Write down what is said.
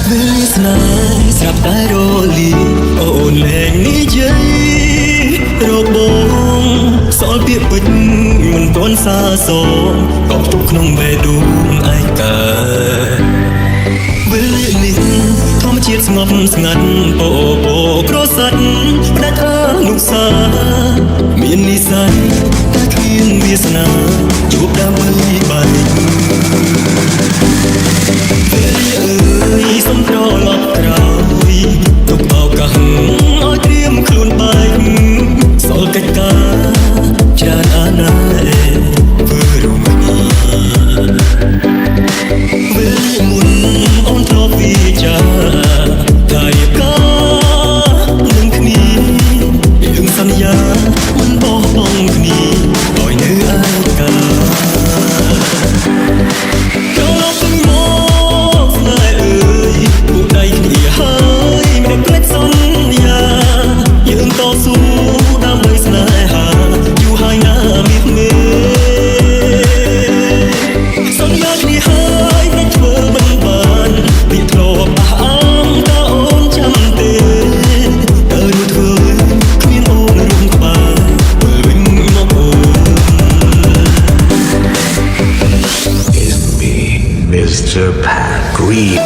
ពេលស្នេហ៍ស្រាប់តែរលីអូនលែងនិយាយរបងសល់ពាក្យពេចន៍មិនទាន់សាសងក៏ផ្ទុកក្នុងបេះដូងឯកាពេលនេះធម្មជាតិស្ងប់ស្ងាត់ពោក្រសាត់ផ្ដាច់អនុសាមាននិស្ស័យតែគ្មានវាសនាជួបដើម្បីបែកពេលអើយសុំត្រឡប់ក្រោយទុកឱកាសឲ្យត្រៀមខ្លួនបែកសល់កិច្ចការច្រើនអាណើធ្វើរំលីពេលមុនអូនធ្លាប់វិចារថារៀបការនឹងគ្នាយើងសន្យាមិនបោះបង់គ្នាឲ្យនៅឯកាMr. Pat Green.